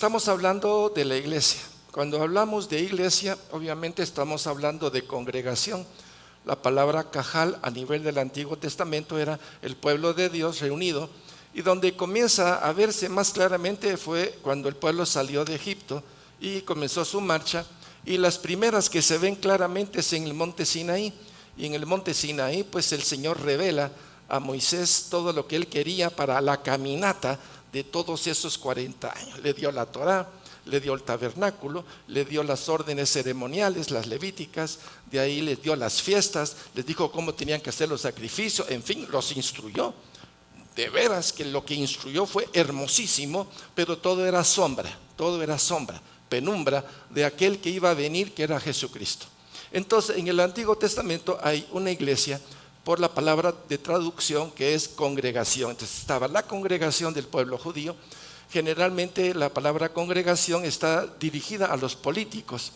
estamos hablando de la iglesia. Cuando hablamos de iglesia, obviamente estamos hablando de congregación. La palabra cajal a nivel del Antiguo Testamento era el pueblo de Dios reunido, y donde comienza a verse más claramente fue cuando el pueblo salió de Egipto y comenzó su marcha, y las primeras que se ven claramente es en el monte Sinaí. Y en el monte Sinaí pues el Señor revela a Moisés todo lo que él quería para la caminata de todos esos 40 años. Le dio la Torá, le dio el tabernáculo, le dio las órdenes ceremoniales, las levíticas, de ahí les dio las fiestas, les dijo cómo tenían que hacer los sacrificios, en fin, los instruyó. De veras que lo que instruyó fue hermosísimo, pero todo era sombra, penumbra de aquel que iba a venir, que era Jesucristo. Entonces, en el Antiguo Testamento hay una iglesia por la palabra de traducción que es congregación. Entonces estaba la congregación del pueblo judío. Generalmente la palabra congregación está dirigida a los políticos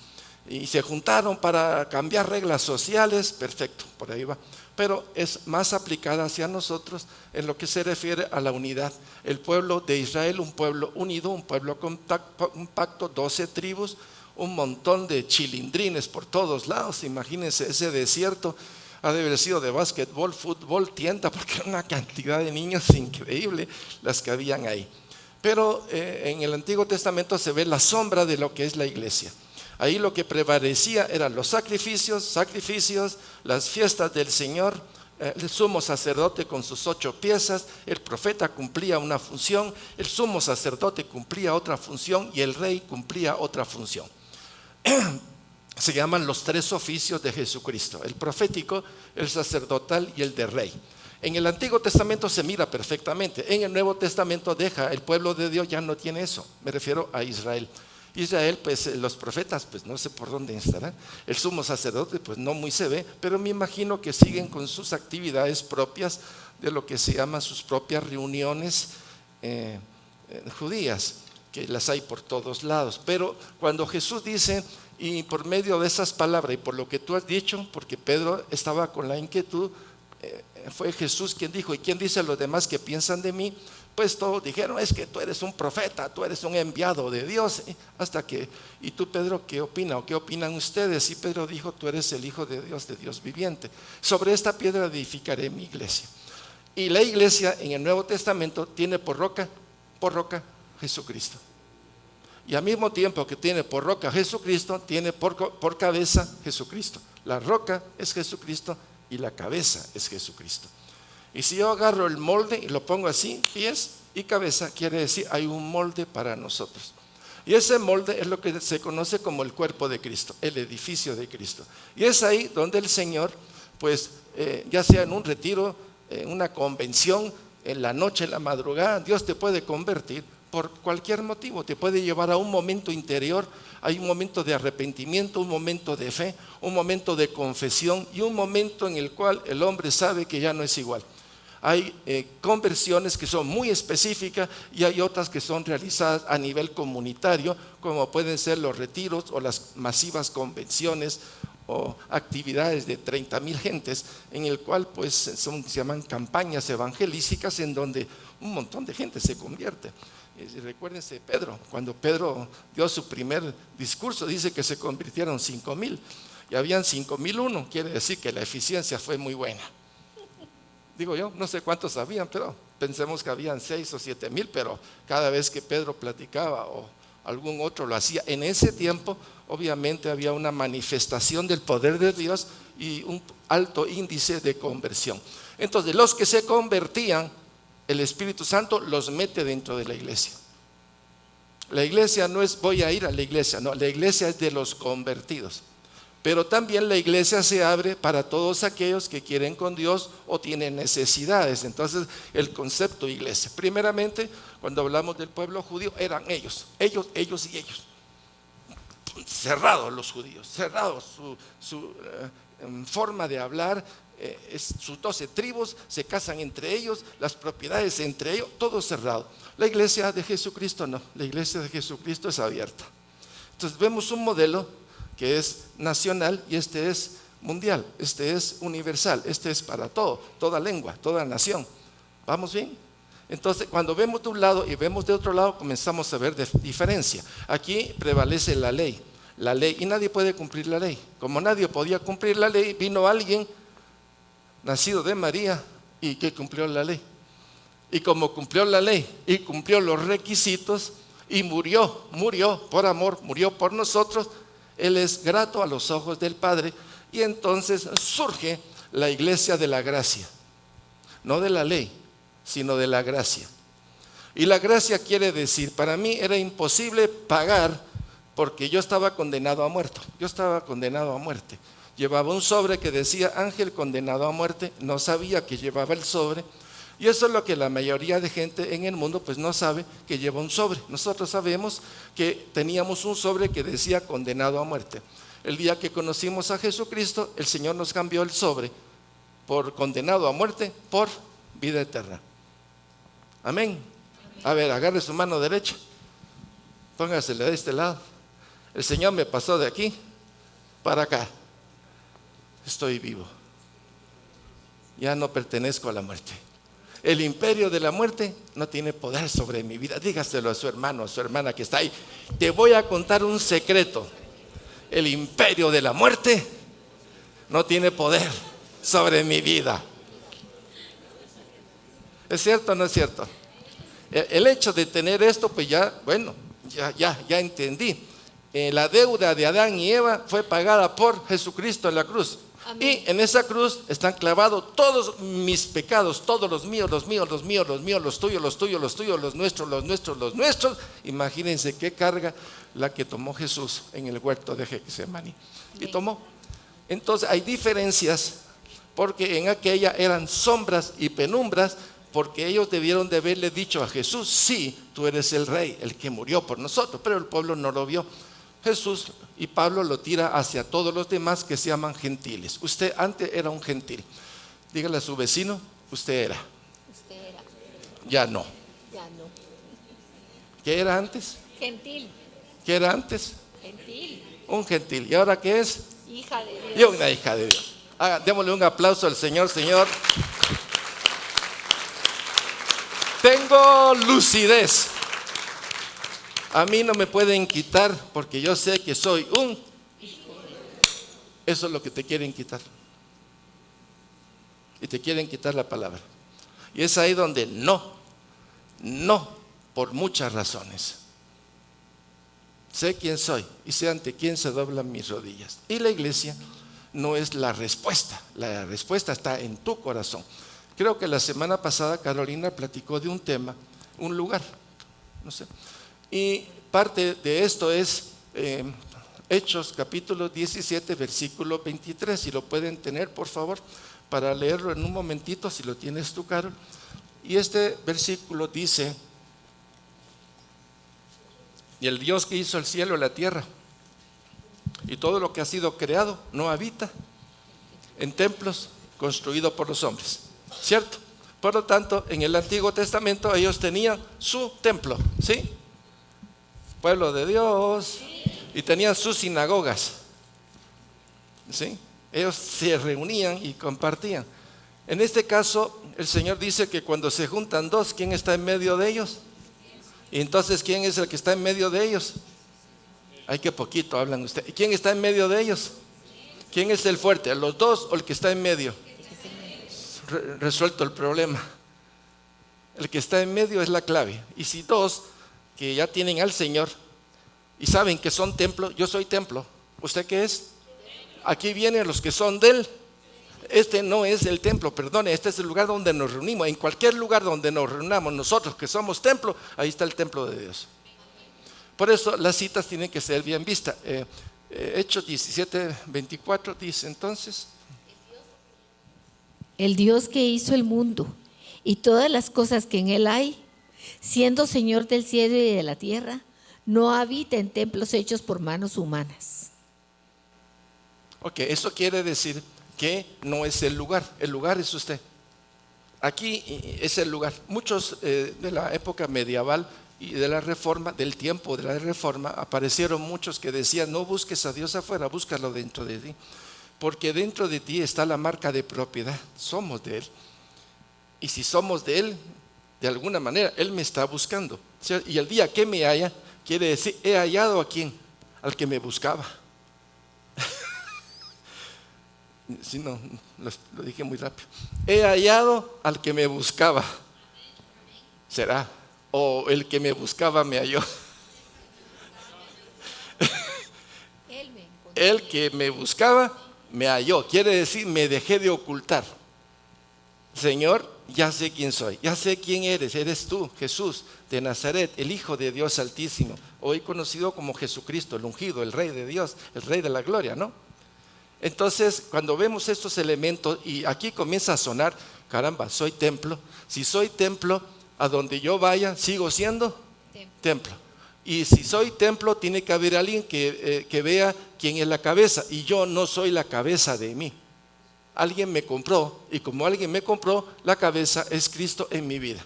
y se juntaron para cambiar reglas sociales, perfecto, por ahí va. Pero es más aplicada hacia nosotros en lo que se refiere a la unidad. El pueblo de Israel, un pueblo unido, un pueblo compacto, 12 tribus, un montón de chilindrines por todos lados. Imagínense ese desierto. Ha de haber sido de básquetbol, fútbol, tienda, porque era una cantidad de niños increíble las que habían ahí. Pero en el Antiguo Testamento se ve la sombra de lo que es la iglesia. Ahí lo que prevalecía eran los sacrificios, las fiestas del Señor, el sumo sacerdote con sus 8 piezas, el profeta cumplía una función, el sumo sacerdote cumplía otra función y el rey cumplía otra función. Se llaman los 3 oficios de Jesucristo: el profético, el sacerdotal y el de rey. En el Antiguo Testamento se mira perfectamente. En el Nuevo Testamento el pueblo de Dios ya no tiene eso. Me refiero a Israel. Israel, pues los profetas, pues no sé por dónde estarán. El sumo sacerdote, pues no muy se ve, pero me imagino que siguen con sus actividades propias, de lo que se llaman sus propias reuniones judías, que las hay por todos lados. Pero cuando Jesús dice, y por medio de esas palabras y por lo que tú has dicho, porque Pedro estaba con la inquietud, fue Jesús quien dijo: ¿y quién dice a los demás que piensan de mí? Pues todos dijeron: es que tú eres un profeta, tú eres un enviado de Dios. Hasta que, ¿y tú, Pedro, qué opina o qué opinan ustedes? Y Pedro dijo: tú eres el Hijo de Dios viviente. Sobre esta piedra edificaré mi iglesia. Y la iglesia en el Nuevo Testamento tiene por roca Jesucristo. Y al mismo tiempo que tiene por roca Jesucristo, tiene por cabeza Jesucristo. La roca es Jesucristo y la cabeza es Jesucristo. Y si yo agarro el molde y lo pongo así, pies y cabeza, quiere decir hay un molde para nosotros. Y ese molde es lo que se conoce como el cuerpo de Cristo, el edificio de Cristo. Y es ahí donde el Señor, pues ya sea en un retiro, en una convención, en la noche, en la madrugada, Dios te puede convertir por cualquier motivo. Te puede llevar a un momento interior. Hay un momento de arrepentimiento, un momento de fe, un momento de confesión y un momento en el cual el hombre sabe que ya no es igual. Hay conversiones que son muy específicas y hay otras que son realizadas a nivel comunitario, como pueden ser los retiros o las masivas convenciones o actividades de 30,000 gentes, en el cual pues se llaman campañas evangelísticas, en donde un montón de gente se convierte. Y recuérdense Pedro, cuando Pedro dio su primer discurso, dice que se convirtieron 5,000 y habían 5,001, quiere decir que la eficiencia fue muy buena. Digo yo, no sé cuántos habían, pero pensemos que habían 6 o 7,000, pero cada vez que Pedro platicaba o algún otro lo hacía, en ese tiempo obviamente había una manifestación del poder de Dios y un alto índice de conversión. Entonces los que se convertían, el Espíritu Santo los mete dentro de la iglesia. La iglesia no es voy a ir a la iglesia, no, la iglesia es de los convertidos. Pero también la iglesia se abre para todos aquellos que quieren con Dios o tienen necesidades. Entonces el concepto iglesia, primeramente cuando hablamos del pueblo judío, eran ellos y ellos. Cerrados los judíos, cerrados su forma de hablar. Sus 12 tribus se casan entre ellos, las propiedades entre ellos, todo cerrado. La iglesia de Jesucristo no, la iglesia de Jesucristo es abierta. Entonces vemos un modelo que es nacional y este es mundial, este es universal, este es para toda lengua, toda nación. ¿Vamos bien? Entonces, cuando vemos de un lado y vemos de otro lado, comenzamos a ver diferencia. Aquí prevalece la ley, y nadie puede cumplir la ley. Como nadie podía cumplir la ley, vino alguien nacido de María y que cumplió la ley. Y como cumplió la ley y cumplió los requisitos y murió por amor, murió por nosotros, Él es grato a los ojos del Padre. Y entonces surge la iglesia de la gracia, no de la ley, sino de la gracia. Y la gracia quiere decir, para mí era imposible pagar porque yo estaba condenado a muerte. Llevaba un sobre que decía Ángel condenado a muerte, no sabía que llevaba el sobre. Y eso es lo que la mayoría de gente en el mundo pues no sabe, que lleva un sobre. Nosotros sabemos que teníamos un sobre que decía condenado a muerte. El día que conocimos a Jesucristo, el Señor nos cambió el sobre por condenado a muerte por vida eterna. Amén. A ver, agarre su mano derecha, póngasela de este lado. El Señor me pasó de aquí para acá. Estoy vivo. Ya no pertenezco a la muerte. El imperio de la muerte no tiene poder sobre mi vida. Dígaselo a su hermano, a su hermana que está ahí. Te voy a contar un secreto. El imperio de la muerte no tiene poder sobre mi vida. ¿Es cierto o no es cierto? El hecho de tener esto, pues ya entendí. La deuda de Adán y Eva fue pagada por Jesucristo en la cruz. Amén. Y en esa cruz están clavados todos mis pecados, todos los míos, los tuyos, los nuestros. Imagínense qué carga la que tomó Jesús en el huerto de Getsemaní. Y tomó. Entonces hay diferencias, porque en aquella eran sombras y penumbras, porque ellos debieron de haberle dicho a Jesús, sí, tú eres el rey, el que murió por nosotros, pero el pueblo no lo vio. Jesús y Pablo lo tira hacia todos los demás que se llaman gentiles. Usted antes era un gentil. Dígale a su vecino, usted era. Ya no. ¿Qué era antes? Gentil. ¿Qué era antes? Gentil. Un gentil. ¿Y ahora qué es? Hija de Dios. Y una hija de Dios. Démosle un aplauso al Señor. Tengo lucidez. A mí no me pueden quitar porque yo sé que soy un. Eso es lo que te quieren quitar. Y te quieren quitar la palabra. Y es ahí donde no, por muchas razones. Sé quién soy y sé ante quién se doblan mis rodillas. Y la iglesia no es la respuesta está en tu corazón. Creo que la semana pasada Carolina platicó de un tema, un lugar, no sé. Y parte de esto es Hechos capítulo 17 versículo 23. Si lo pueden tener por favor para leerlo en un momentito, si lo tienes tú, Carol. Y este versículo dice: y el Dios que hizo el cielo y la tierra y todo lo que ha sido creado no habita en templos construidos por los hombres, ¿cierto? Por lo tanto, en el Antiguo Testamento ellos tenían su templo, ¿sí? Pueblo de Dios, y tenían sus sinagogas, ¿sí? Ellos se reunían y compartían. En este caso, el Señor dice que cuando se juntan dos, ¿quién está en medio de ellos? Y entonces, ¿quién es el que está en medio de ellos? Ay, qué poquito hablan ustedes. ¿Quién está en medio de ellos? ¿Quién es el fuerte? ¿Los dos o el que está en medio? Resuelto el problema. El que está en medio es la clave. Y si dos que ya tienen al Señor y saben que son templo, yo soy templo. ¿Usted qué es? Aquí vienen los que son de Él. Este no es el templo, perdone, este es el lugar donde nos reunimos. En cualquier lugar donde nos reunamos nosotros que somos templo, ahí está el templo de Dios. Por eso las citas tienen que ser bien vistas. Hechos 17:24 dice entonces: el Dios que hizo el mundo y todas las cosas que en él hay, siendo Señor del cielo y de la tierra, no habita en templos hechos por manos humanas. Ok, eso quiere decir que no es el lugar es usted. Aquí es el lugar. Muchos de la época medieval y de la reforma, del tiempo de la reforma, aparecieron muchos que decían: no busques a Dios afuera, búscalo dentro de ti, porque dentro de ti está la marca de propiedad, somos de Él. Y si somos de Él, De alguna manera, Él me está buscando, ¿cierto? Y el día que me halla, quiere decir, he hallado a quién, al que me buscaba. Si no, lo dije muy rápido. He hallado al que me buscaba. ¿Será? O el que me buscaba me halló. El que me buscaba me halló. Quiere decir, me dejé de ocultar. Señor, ya sé quién soy, ya sé quién eres. Eres tú, Jesús de Nazaret, el Hijo de Dios Altísimo, hoy conocido como Jesucristo, el ungido, el Rey de Dios, el Rey de la gloria, ¿no? Entonces, cuando vemos estos elementos, y aquí comienza a sonar, caramba, soy templo. Si soy templo, a donde yo vaya, sigo siendo templo. Y si soy templo, tiene que haber alguien que vea quién es la cabeza. Y yo no soy la cabeza de mí. Alguien me compró, y como alguien me compró, la cabeza es Cristo en mi vida.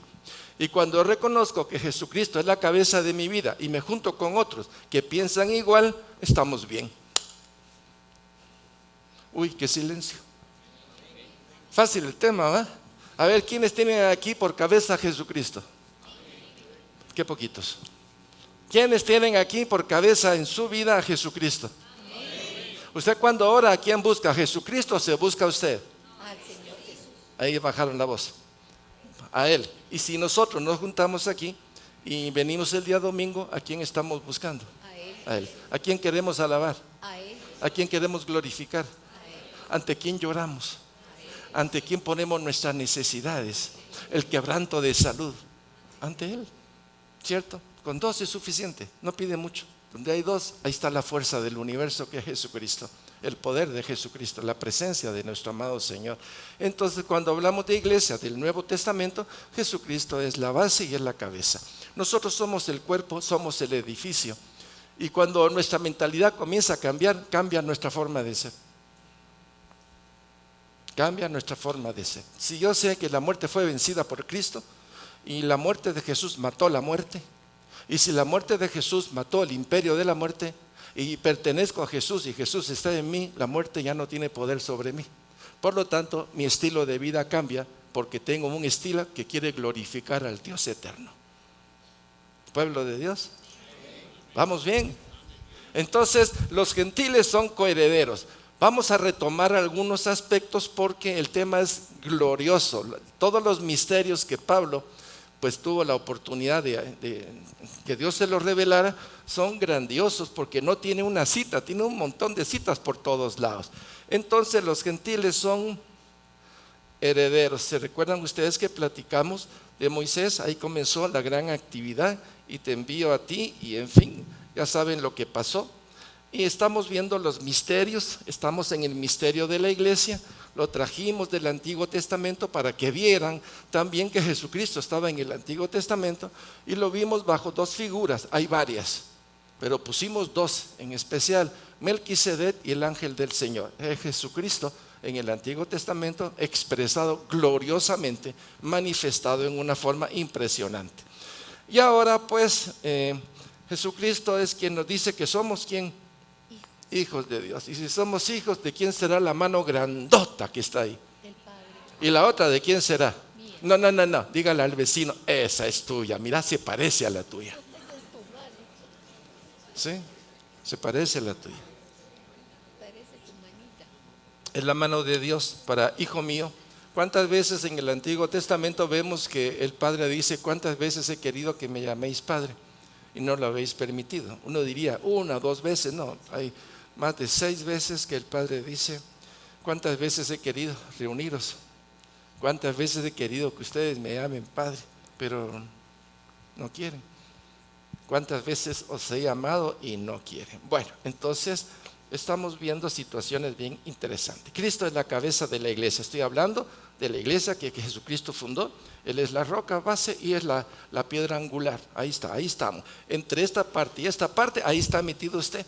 Y cuando reconozco que Jesucristo es la cabeza de mi vida y me junto con otros que piensan igual, estamos bien. Uy, qué silencio. Fácil el tema, ¿va? A ver, ¿quiénes tienen aquí por cabeza a Jesucristo? Qué poquitos. ¿Quiénes tienen aquí por cabeza en su vida a Jesucristo? ¿Usted cuando ora, a quién busca? ¿A Jesucristo o se busca a usted? Al Señor Jesús. Ahí bajaron la voz. A Él. Y si nosotros nos juntamos aquí y venimos el día domingo, ¿a quién estamos buscando? A Él. A Él. ¿A quién queremos alabar? A Él. ¿A quién queremos glorificar? ¿Ante quién lloramos? ¿Ante quién ponemos nuestras necesidades? El quebranto de salud. Ante Él, ¿cierto? Con dos es suficiente, no pide mucho. Donde hay dos, ahí está la fuerza del universo que es Jesucristo. El poder de Jesucristo, la presencia de nuestro amado Señor. Entonces, cuando hablamos de iglesia del Nuevo Testamento, Jesucristo es la base y es la cabeza. Nosotros somos el cuerpo, somos el edificio. Y cuando nuestra mentalidad comienza a cambiar, cambia nuestra forma de ser. Cambia nuestra forma de ser. Si yo sé que la muerte fue vencida por Cristo y la muerte de Jesús mató la muerte, y si la muerte de Jesús mató el imperio de la muerte y pertenezco a Jesús y Jesús está en mí, la muerte ya no tiene poder sobre mí. Por lo tanto, mi estilo de vida cambia porque tengo un estilo que quiere glorificar al Dios eterno. Pueblo de Dios, ¿vamos bien? Entonces, los gentiles son coherederos. Vamos a retomar algunos aspectos porque el tema es glorioso. Todos los misterios que Pablo pues tuvo la oportunidad de que Dios se los revelara son grandiosos porque no tiene una cita, tiene un montón de citas por todos lados. Entonces los gentiles son herederos. ¿Se recuerdan ustedes que platicamos de Moisés? Ahí comenzó la gran actividad y te envío a ti y en fin, ya saben lo que pasó. Y estamos viendo los misterios, estamos en el misterio de la iglesia, lo trajimos del Antiguo Testamento para que vieran también que Jesucristo estaba en el Antiguo Testamento y lo vimos bajo dos figuras, hay varias, pero pusimos dos en especial, Melquisedec y el ángel del Señor. Jesucristo en el Antiguo Testamento expresado gloriosamente, manifestado en una forma impresionante. Y ahora pues Jesucristo es quien nos dice que somos ¿quién? Hijos de Dios. Y si somos hijos, ¿de quién será la mano grandota que está ahí? Del Padre. ¿Y la otra de quién será? Mía. No, dígale al vecino, esa es tuya, mira, se parece a la tuya. ¿Sí? Se parece a la tuya. Parece tu manita. Es la mano de Dios para hijo mío. ¿Cuántas veces en el Antiguo Testamento vemos que el Padre dice, cuántas veces he querido que me llaméis Padre? Y no lo habéis permitido. Uno diría, 1 o 2 veces, no, hay más de 6 veces que el Padre dice, ¿cuántas veces he querido reuniros? ¿Cuántas veces he querido que ustedes me llamen Padre? Pero no quieren. ¿Cuántas veces os he llamado y no quieren? Bueno, entonces estamos viendo situaciones bien interesantes. Cristo es la cabeza de la iglesia. Estoy hablando de la iglesia que Jesucristo fundó. Él es la roca base y es la piedra angular. Ahí está, ahí estamos. Entre esta parte y esta parte, ahí está metido usted.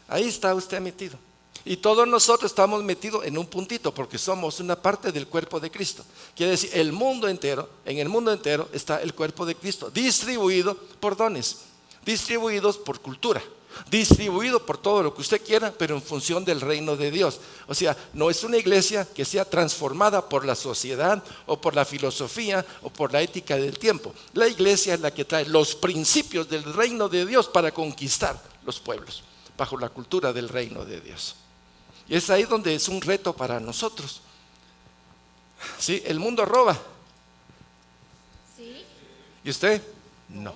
Ahí está usted metido. Y todos nosotros estamos metidos en un puntito porque somos una parte del cuerpo de Cristo. Quiere decir, el mundo entero, en el mundo entero está el cuerpo de Cristo, distribuido por dones, distribuidos por cultura, distribuido por todo lo que usted quiera, pero en función del reino de Dios. O sea, no es una iglesia que sea transformada por la sociedad o por la filosofía o por la ética del tiempo. La iglesia es la que trae los principios del reino de Dios para conquistar los pueblos bajo la cultura del reino de Dios. Y es ahí donde es un reto para nosotros. ¿Sí? El mundo roba. ¿Sí? ¿Y usted? No.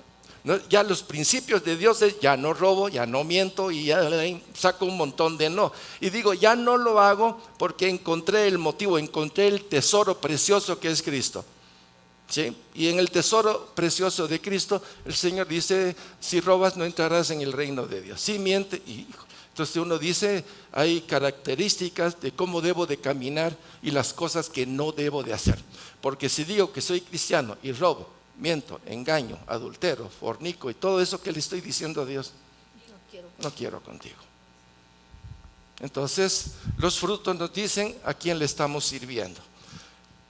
Ya los principios de Dios es ya no robo, ya no miento y ya saco un montón de no. Y digo, ya no lo hago porque encontré el motivo, encontré el tesoro precioso que es Cristo. ¿Sí? Y en el tesoro precioso de Cristo, el Señor dice, si robas no entrarás en el reino de Dios. Si miente, entonces uno dice, hay características de cómo debo de caminar y las cosas que no debo de hacer. Porque si digo que soy cristiano y robo, miento, engaño, adultero, fornico y todo eso que le estoy diciendo a Dios, no quiero contigo. Entonces los frutos nos dicen a quién le estamos sirviendo.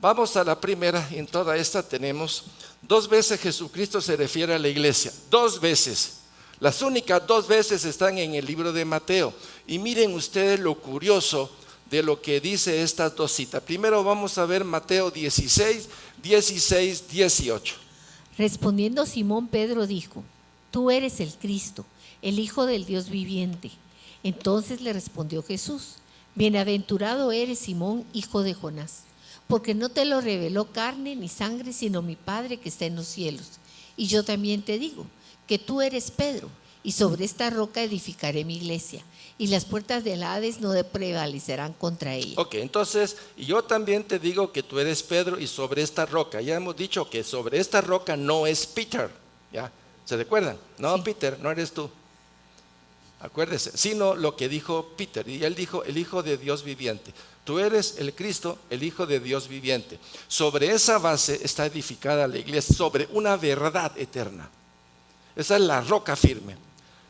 Vamos a la primera. En toda esta tenemos 2 veces Jesucristo se refiere a la iglesia, 2 veces. Las únicas 2 veces están en el libro de Mateo. Y miren ustedes lo curioso de lo que dice estas 2 citas. Primero vamos a ver Mateo 16, 18. Respondiendo Simón, Pedro dijo: Tú eres el Cristo, el Hijo del Dios viviente. Entonces le respondió Jesús: Bienaventurado eres, Simón, hijo de Jonás, porque no te lo reveló carne ni sangre, sino mi Padre que está en los cielos. Y yo también te digo que tú eres Pedro, y sobre esta roca edificaré mi iglesia, y las puertas del Hades no prevalecerán contra ella. Ok, entonces yo también te digo que tú eres Pedro y sobre esta roca. Ya hemos dicho que sobre esta roca no es Peter, ¿ya? ¿Se recuerdan? No, sí. Peter, no eres tú. Acuérdese, sino lo que dijo Peter. Y él dijo, el Hijo de Dios viviente. Tú eres el Cristo, el Hijo de Dios viviente. Sobre esa base está edificada la iglesia, sobre una verdad eterna. Esa es la roca firme.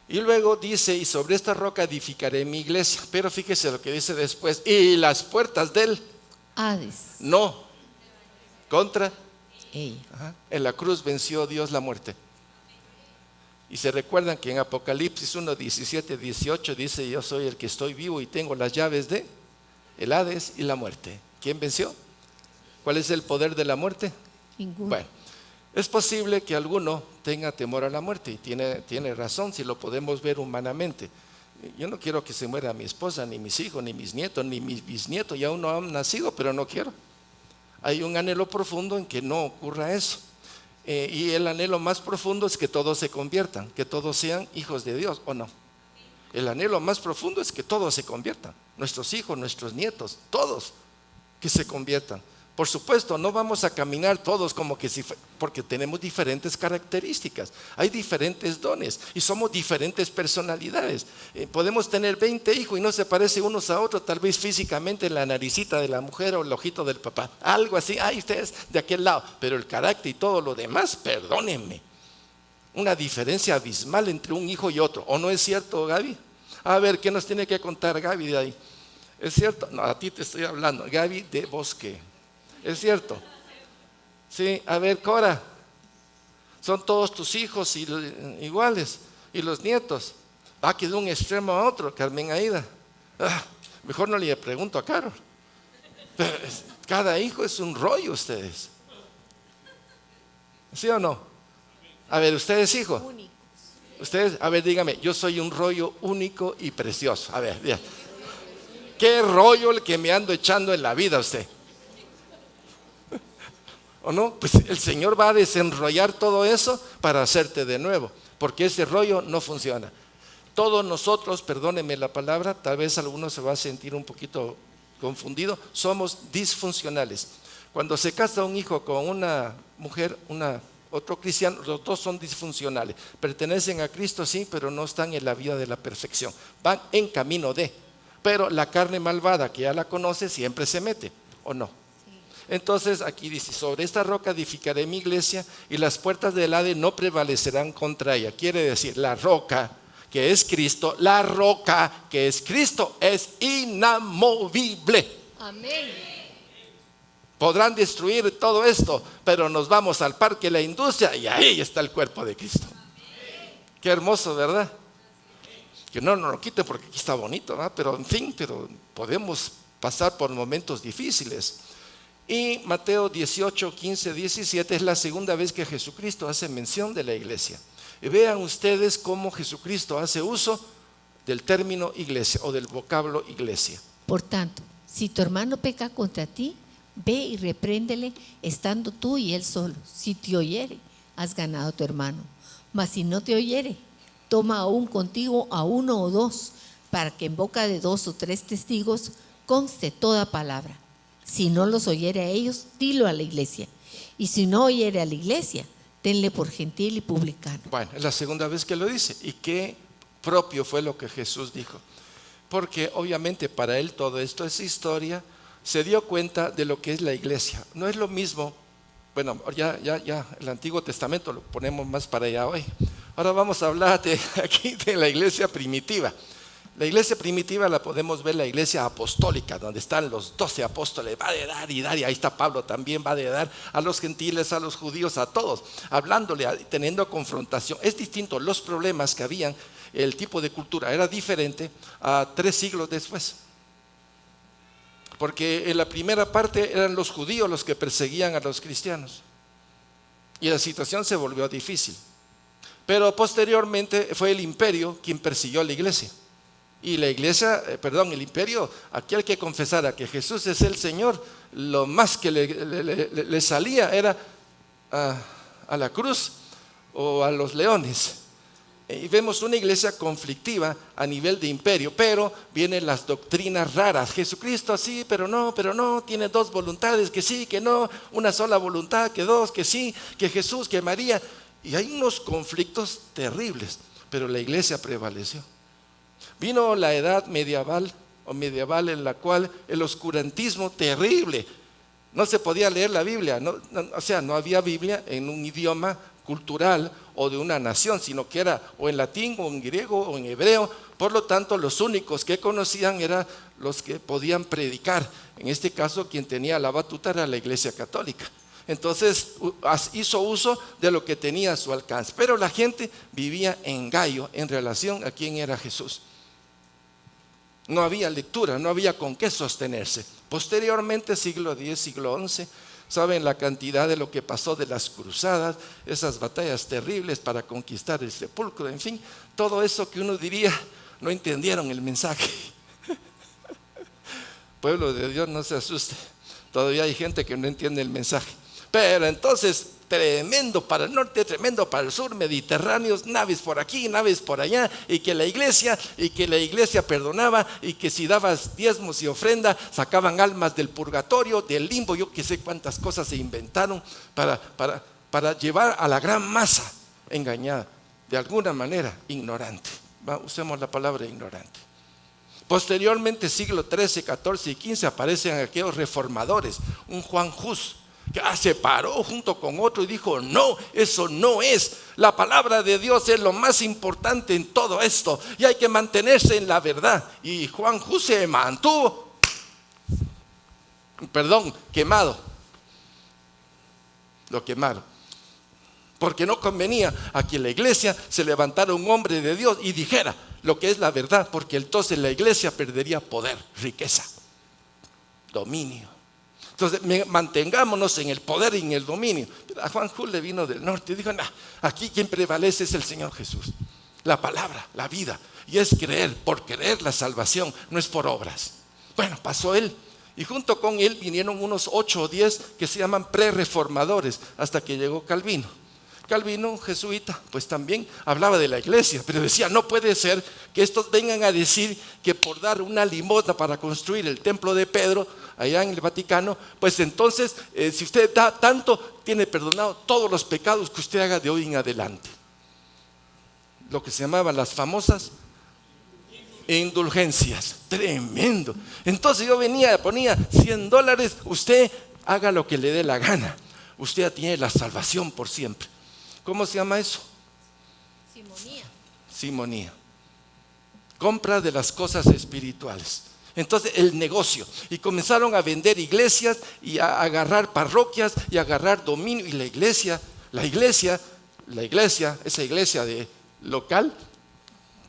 Y luego dice, y sobre esta roca edificaré mi iglesia. Pero fíjese lo que dice después, y las puertas del Hades no contra ella. En la cruz venció Dios la muerte. Y se recuerdan que en Apocalipsis 1, 17, 18 dice, yo soy el que estoy vivo y tengo las llaves de el Hades y la muerte. ¿Quién venció? ¿Cuál es el poder de la muerte? Ninguno. Bueno, es posible que alguno tenga temor a la muerte y tiene razón si lo podemos ver humanamente. Yo no quiero que se muera mi esposa, ni mis hijos, ni mis nietos, ni mis bisnietos. Ya aún no han nacido, pero no quiero. Hay un anhelo profundo en que no ocurra eso. Y el anhelo más profundo es que todos se conviertan, que todos sean hijos de Dios, ¿o no? El anhelo más profundo es que todos se conviertan, nuestros hijos, nuestros nietos, todos que se conviertan. Por supuesto, no vamos a caminar todos como que si, porque tenemos diferentes características, hay diferentes dones y somos diferentes personalidades. Podemos tener 20 hijos y no se parecen unos a otros, tal vez físicamente la naricita de la mujer o el ojito del papá, algo así, ustedes de aquel lado, pero el carácter y todo lo demás, perdónenme, una diferencia abismal entre un hijo y otro. ¿O no es cierto, Gaby? A ver, ¿qué nos tiene que contar Gaby de ahí? ¿Es cierto? No, a ti te estoy hablando, Gaby de Bosque. ¿Es cierto? Sí, a ver, Cora, son todos tus hijos iguales y los nietos. Va que de un extremo a otro, Carmen Aida. Mejor no le pregunto a Carol. Cada hijo es un rollo, ustedes. ¿Sí o no? A ver, ¿usted es hijo? Únicos. Ustedes, a ver, dígame, yo soy un rollo único y precioso. A ver, dígame. ¿Qué rollo el que me ando echando en la vida usted? ¿O no? Pues el Señor va a desenrollar todo eso para hacerte de nuevo, porque ese rollo no funciona. Todos nosotros, perdónenme la palabra, tal vez alguno se va a sentir un poquito confundido, somos disfuncionales. Cuando se casa un hijo con una mujer, otro cristiano, los dos son disfuncionales. Pertenecen a Cristo, sí, pero no están en la vida de la perfección. Van en camino de, pero la carne malvada que ya la conoce siempre se mete, ¿o no? Entonces aquí dice, sobre esta roca edificaré mi iglesia y las puertas del Hades no prevalecerán contra ella. Quiere decir, la roca que es Cristo, la roca que es Cristo es inamovible. Amén. Podrán destruir todo esto, pero nos vamos al parque de la industria y ahí está el cuerpo de Cristo. Qué hermoso, ¿verdad? Que no nos lo quite porque aquí está bonito, ¿no? Pero en fin, pero podemos pasar por momentos difíciles. Y Mateo 18, 15, 17 es la segunda vez que Jesucristo hace mención de la iglesia. Y vean ustedes cómo Jesucristo hace uso del término iglesia o del vocablo iglesia. Por tanto, si tu hermano peca contra ti, ve y repréndele estando tú y él solo. Si te oyere, has ganado a tu hermano. Mas si no te oyere, toma aún contigo a uno o dos, para que en boca de 2 o 3 testigos conste toda palabra. Si no los oyere a ellos, dilo a la iglesia. Y si no oyere a la iglesia, tenle por gentil y publicano. Bueno, es la segunda vez que lo dice. ¿Y qué propio fue lo que Jesús dijo? Porque obviamente para él todo esto es historia. Se dio cuenta de lo que es la iglesia. No es lo mismo, bueno, ya el Antiguo Testamento lo ponemos más para allá hoy. Ahora vamos a hablar aquí de la iglesia primitiva. La iglesia primitiva la podemos ver, la iglesia apostólica, donde están los 12 apóstoles, va de dar y dar, y ahí está Pablo también, va de dar a los gentiles, a los judíos, a todos, hablándole, teniendo confrontación. Es distinto, los problemas que habían, el tipo de cultura era diferente a 3 siglos después. Porque en la primera parte eran los judíos los que perseguían a los cristianos, y la situación se volvió difícil. Pero posteriormente fue el imperio quien persiguió a la iglesia. Y la iglesia, el imperio, aquel que confesara que Jesús es el Señor, lo más que le salía era a la cruz o a los leones. Y vemos una iglesia conflictiva a nivel de imperio, pero vienen las doctrinas raras. Jesucristo sí, pero no, tiene 2 voluntades, que sí, que no, una sola voluntad, que 2, que sí, que Jesús, que María. Y hay unos conflictos terribles, pero la iglesia prevaleció. Vino la edad medieval en la cual el oscurantismo terrible, no se podía leer la Biblia, no había Biblia en un idioma cultural o de una nación, sino que era o en latín o en griego o en hebreo. Por lo tanto, los únicos que conocían eran los que podían predicar. En este caso, quien tenía la batuta era la iglesia católica. Entonces hizo uso de lo que tenía a su alcance, pero la gente vivía en gallo en relación a quién era Jesús. No había lectura, no había con qué sostenerse. Posteriormente, siglo X, siglo XI, saben la cantidad de lo que pasó de las cruzadas, esas batallas terribles para conquistar el sepulcro, en fin, todo eso que uno diría, no entendieron el mensaje. Pueblo de Dios, no se asuste, todavía hay gente que no entiende el mensaje. Pero entonces, tremendo para el norte, tremendo para el sur, mediterráneos, naves por aquí, naves por allá, y que la iglesia perdonaba, y que si dabas diezmos y ofrenda, sacaban almas del purgatorio, del limbo, yo que sé cuántas cosas se inventaron para llevar a la gran masa engañada, de alguna manera ignorante. Usemos la palabra ignorante. Posteriormente, siglo XIII, XIV y XV, aparecen aquellos reformadores, un Juan Hus, que se paró junto con otro y dijo: no, eso no es, la palabra de Dios es lo más importante en todo esto y hay que mantenerse en la verdad. Y Juan Hus se mantuvo, quemado, lo quemaron, porque no convenía a que la iglesia se levantara un hombre de Dios y dijera lo que es la verdad, porque entonces la iglesia perdería poder, riqueza, dominio. Entonces mantengámonos en el poder y en el dominio. Pero a Juan Hus le vino del norte y dijo: aquí quien prevalece es el Señor Jesús, la palabra, la vida, y es creer, por creer la salvación, no es por obras. Bueno, pasó él, y junto con él vinieron unos 8 o 10 que se llaman pre-reformadores, hasta que llegó Calvino. Calvino, jesuita, pues también hablaba de la iglesia, pero decía: no puede ser que estos vengan a decir que por dar una limosna para construir el templo de Pedro allá en el Vaticano, pues entonces si usted da tanto, tiene perdonado todos los pecados que usted haga de hoy en adelante. Lo que se llamaban las famosas indulgencias. Tremendo. Entonces yo ponía $100, usted haga lo que le dé la gana, usted ya tiene la salvación por siempre. ¿Cómo se llama eso? Simonía. Compra de las cosas espirituales. Entonces el negocio, y comenzaron a vender iglesias y a agarrar parroquias y a agarrar dominio. Y la iglesia, esa iglesia de local,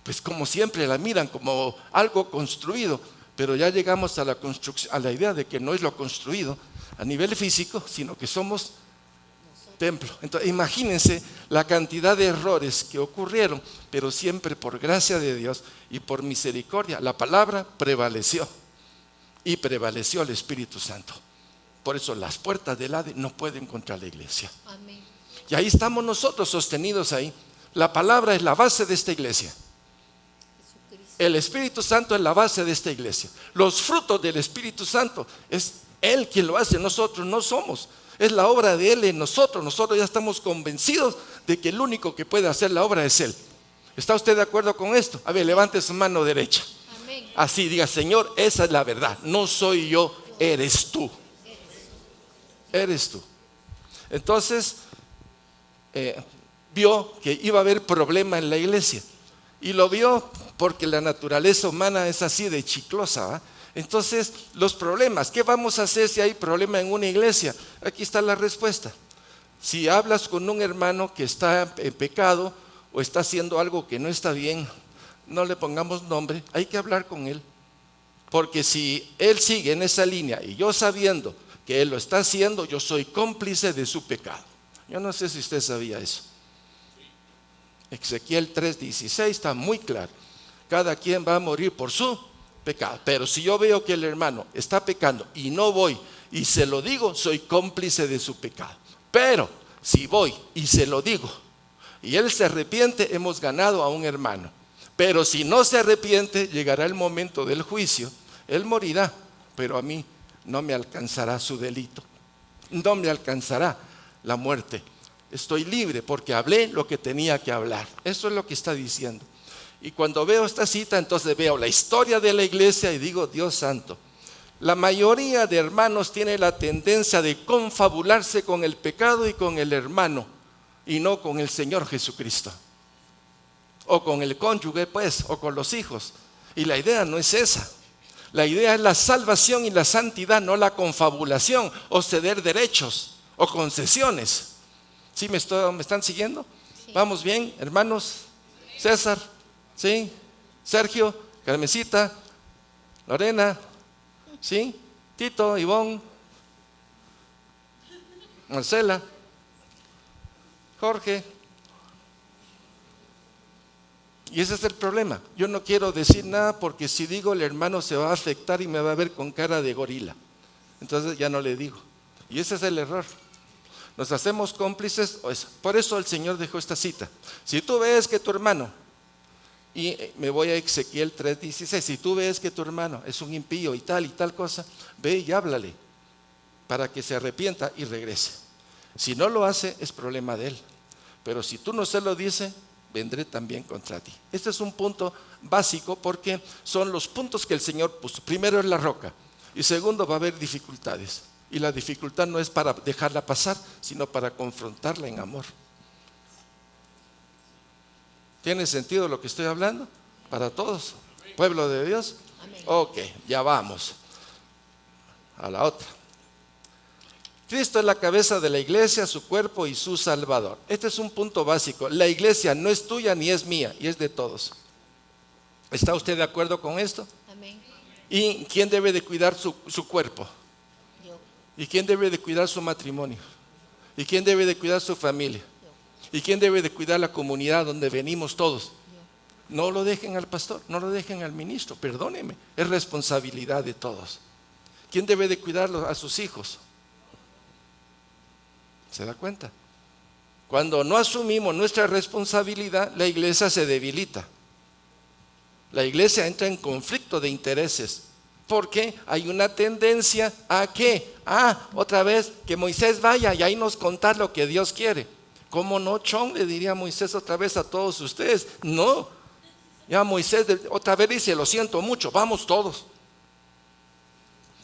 pues como siempre la miran como algo construido, pero ya llegamos a la construcción, a la idea de que no es lo construido a nivel físico, sino que somos templo. Entonces, imagínense la cantidad de errores que ocurrieron, pero siempre por gracia de Dios y por misericordia, la palabra prevaleció y prevaleció el Espíritu Santo. Por eso las puertas del Hades no pueden contra la iglesia. Amén. Y ahí estamos nosotros sostenidos ahí. La palabra es la base de esta iglesia. El Espíritu Santo es la base de esta iglesia. Los frutos del Espíritu Santo es Él quien lo hace, nosotros no somos. Es la obra de Él en nosotros. Nosotros ya estamos convencidos de que el único que puede hacer la obra es Él. ¿Está usted de acuerdo con esto? A ver, levante su mano derecha. Amén. Así diga: Señor, esa es la verdad. No soy yo, eres tú. Eres tú. Entonces, vio que iba a haber problema en la iglesia. Y lo vio porque la naturaleza humana es así de chiclosa, ¿va? Entonces, los problemas, ¿qué vamos a hacer si hay problema en una iglesia? Aquí está la respuesta. Si hablas con un hermano que está en pecado o está haciendo algo que no está bien, no le pongamos nombre, hay que hablar con él. Porque si él sigue en esa línea y yo sabiendo que él lo está haciendo, yo soy cómplice de su pecado. Yo no sé si usted sabía eso. Ezequiel 3:16 está muy claro. Cada quien va a morir por su pecado. Pero si yo veo que el hermano está pecando y no voy y se lo digo, soy cómplice de su pecado. Pero si voy y se lo digo y él se arrepiente, hemos ganado a un hermano. Pero si no se arrepiente, llegará el momento del juicio. Él morirá, pero a mí no me alcanzará su delito. No me alcanzará la muerte. Estoy libre porque hablé lo que tenía que hablar. Eso es lo que está diciendo. Y cuando veo esta cita, entonces veo la historia de la iglesia y digo: Dios santo, la mayoría de hermanos tiene la tendencia de confabularse con el pecado y con el hermano, y no con el Señor Jesucristo. O con el cónyuge, pues, o con los hijos. Y la idea no es esa. La idea es la salvación y la santidad, no la confabulación o ceder derechos o concesiones. ¿Sí me están siguiendo? Sí. ¿Vamos bien, hermanos? César, ¿sí? Sergio, Carmencita, Lorena, ¿sí? Tito, Ivonne, Marcela, Jorge. Y ese es el problema. Yo no quiero decir nada porque si digo, el hermano se va a afectar y me va a ver con cara de gorila. Entonces ya no le digo. Y ese es el error. Nos hacemos cómplices. Por eso el Señor dejó esta cita. Si tú ves que tu hermano, y me voy a Ezequiel 3:16, si tú ves que tu hermano es un impío y tal cosa, ve y háblale para que se arrepienta y regrese. Si no lo hace, es problema de él. Pero si tú no se lo dices, vendré también contra ti. Este es un punto básico porque son los puntos que el Señor puso. Primero es la roca y segundo va a haber dificultades. Y la dificultad no es para dejarla pasar, sino para confrontarla en amor. ¿Tiene sentido lo que estoy hablando? Para todos, pueblo de Dios. Amén. Ok, ya vamos a la otra. Cristo es la cabeza de la iglesia, su cuerpo y su salvador. Este es un punto básico. La iglesia no es tuya ni es mía, y es de todos. ¿Está usted de acuerdo con esto? Amén. ¿Y quién debe de cuidar su cuerpo? Yo. ¿Y quién debe de cuidar su matrimonio? ¿Y quién debe de cuidar su familia? Yo. ¿Y quién debe de cuidar la comunidad donde venimos todos? Yo. No lo dejen al pastor, no lo dejen al ministro, perdóneme, es responsabilidad de todos. ¿Quién debe de cuidar a sus hijos? ¿Se da cuenta? Cuando no asumimos nuestra responsabilidad, la iglesia se debilita. La iglesia entra en conflicto de intereses. Porque hay una tendencia a ¿qué? Otra vez que Moisés vaya y ahí nos contar lo que Dios quiere. ¿Cómo no, Chon? Le diría Moisés otra vez a todos ustedes. No. Ya Moisés otra vez dice: lo siento mucho, vamos todos.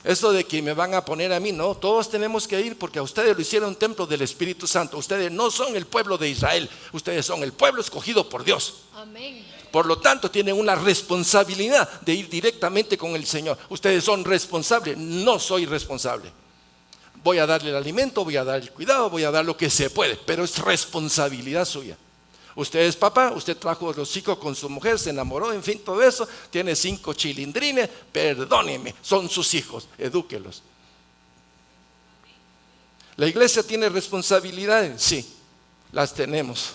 Eso de que me van a poner a mí, no, todos tenemos que ir porque a ustedes lo hicieron un templo del Espíritu Santo. Ustedes no son el pueblo de Israel, ustedes son el pueblo escogido por Dios. Amén. Por lo tanto, tienen una responsabilidad de ir directamente con el Señor. Ustedes son responsables, no soy responsable. Voy a darle el alimento, voy a dar el cuidado, voy a dar lo que se puede, pero es responsabilidad suya. Usted es papá, usted trajo los hijos con su mujer, se enamoró, en fin, todo eso. Tiene 5 chilindrines, perdóneme, son sus hijos, edúquelos. ¿La iglesia tiene responsabilidades? Sí, las tenemos.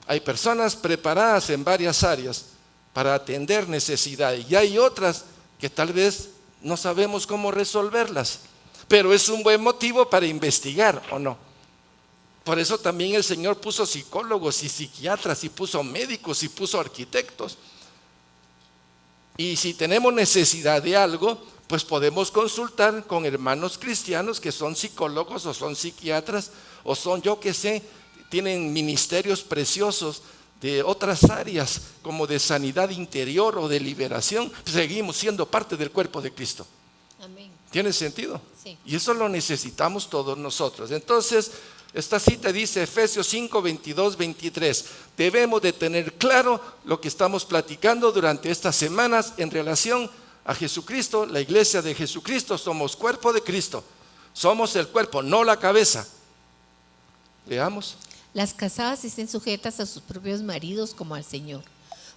Hay personas preparadas en varias áreas para atender necesidades y hay otras que tal vez no sabemos cómo resolverlas, pero es un buen motivo para investigar, ¿o no? Por eso también el Señor puso psicólogos y psiquiatras y puso médicos y puso arquitectos. Y si tenemos necesidad de algo, pues podemos consultar con hermanos cristianos que son psicólogos o son psiquiatras o son, yo qué sé, tienen ministerios preciosos de otras áreas como de sanidad interior o de liberación. Seguimos siendo parte del cuerpo de Cristo. Amén. ¿Tiene sentido? Sí. Y eso lo necesitamos todos nosotros. Entonces, esta cita dice Efesios 5, 22, 23. Debemos de tener claro lo que estamos platicando durante estas semanas en relación a Jesucristo, la iglesia de Jesucristo. Somos cuerpo de Cristo. Somos el cuerpo, no la cabeza. Leamos. Las casadas estén sujetas a sus propios maridos como al Señor,